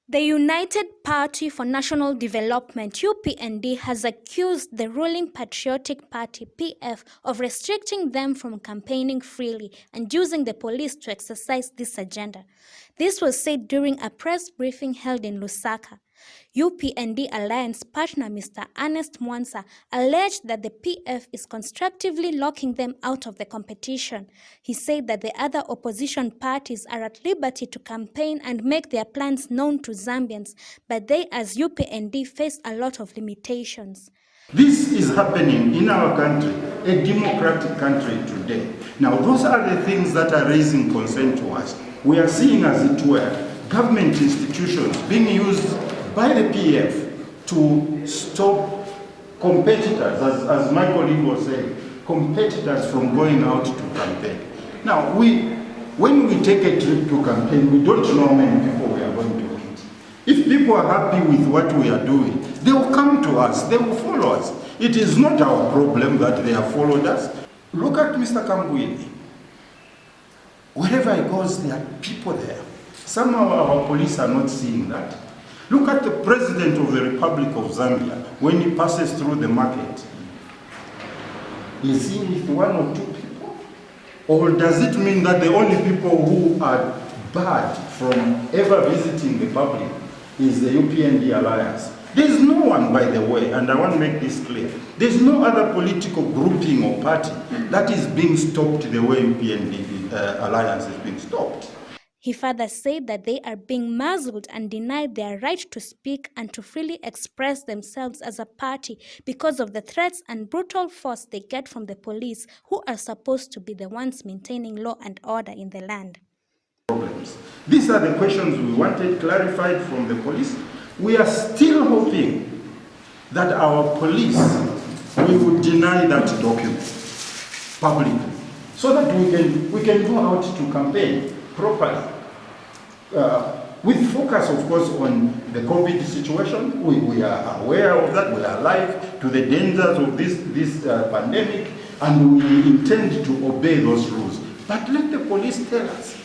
The United Party for National Development, UPND, has accused the ruling Patriotic Party, PF, of restricting them from campaigning freely and using the police to exercise this agenda. This was said during a press briefing held in Lusaka. UPND Alliance Partner Mr. Ernest Mwansa alleged that the PF is constructively locking them out of the competition. He said that the other opposition parties are at liberty to campaign and make their plans known to Zambians, but they as UPND face a lot of limitations. This is happening in our country, a democratic country today. Now, those are the things that are raising concern to us. We are seeing, as it were, government institutions being used by the PF to stop competitors, as my colleague was saying, competitors from going out to campaign. Now, when we take a trip to campaign, we don't know how many people we are going to meet. If people are happy with what we are doing, they will come to us, they will follow us. It is not our problem that they have followed us. Look at Mr. Kambwili. Wherever he goes, there are people there. Somehow our police are not seeing that. Look at the President of the Republic of Zambia when he passes through the market. Is he with one or two people? Or does it mean that the only people who are barred from ever visiting the public is the UPND Alliance? There is no one, by the way, and I want to make this clear, there is no other political grouping or party that is being stopped the way UPND Alliance is being stopped. He further said that they are being muzzled and denied their right to speak and to freely express themselves as a party because of the threats and brutal force they get from the police, who are supposed to be the ones maintaining law and order in the land. Problems. These are the questions we wanted clarified from the police. We are still hoping that our police will deny that document publicly so that we can go out to campaign properly. With focus, of course, on the COVID situation. We are aware of that. We are alive to the dangers of this pandemic, and we intend to obey those rules. But let the police tell us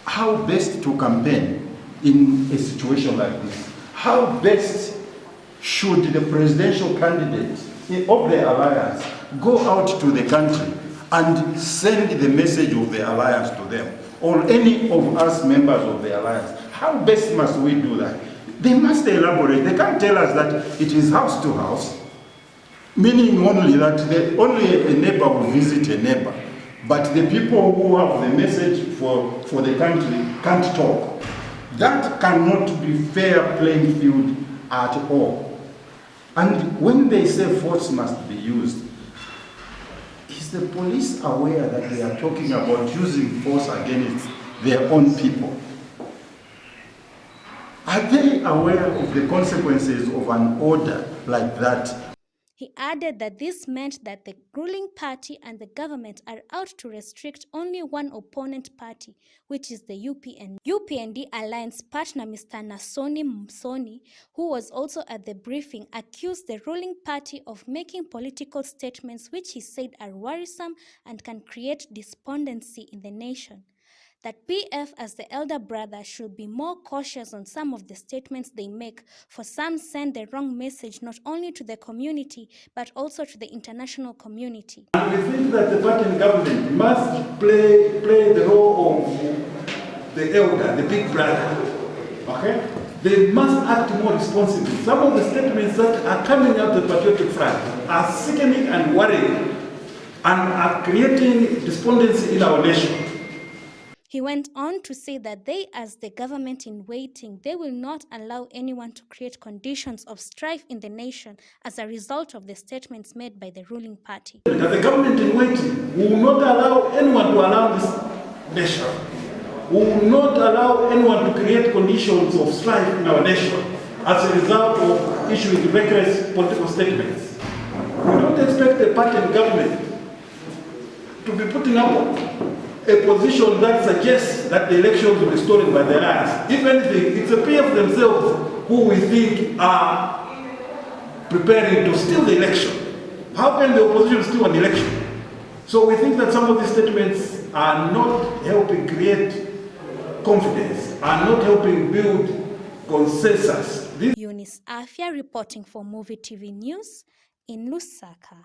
how best to campaign in a situation like this. How best should the presidential candidate of the alliance go out to the country and send the message of the alliance to them, or any of us members of the alliance? How best must we do that? They must elaborate. They can't tell us that it is house to house, meaning only that only a neighbor will visit a neighbor, but the people who have the message for the country can't talk. That cannot be fair playing field at all. And when they say force must be used, is the police aware that they are talking about using force against their own people? Are they aware of the consequences of an order like that? He added that this meant that the ruling party and the government are out to restrict only one opponent party, which is the UPND. UPND Alliance Partner Mr. Nasoni Msoni, who was also at the briefing, accused the ruling party of making political statements which he said are worrisome and can create despondency in the nation. That PF as the elder brother should be more cautious on some of the statements they make, for some send the wrong message not only to the community but also to the international community. And we think that the party government must play the role of the elder, the big brother. Okay? They must act more responsibly. Some of the statements that are coming out of the Patriotic Front are sickening and worrying and are creating despondency in our nation. He went on to say that they, as the government in waiting, they will not allow anyone to create conditions of strife in the nation as a result of the statements made by the ruling party. As the government in waiting, we will not allow anyone to alarm this nation. We will not allow anyone to create conditions of strife in our nation as a result of issuing reckless political statements. We don't expect the party and government to be putting up a position that suggests that the elections will be stolen by the alliance. If anything, it's the PF themselves who we think are preparing to steal the election. How can the opposition steal an election? So we think that some of these statements are not helping create confidence, are not helping build consensus. Eunice Afia reporting for Movie TV News in Lusaka.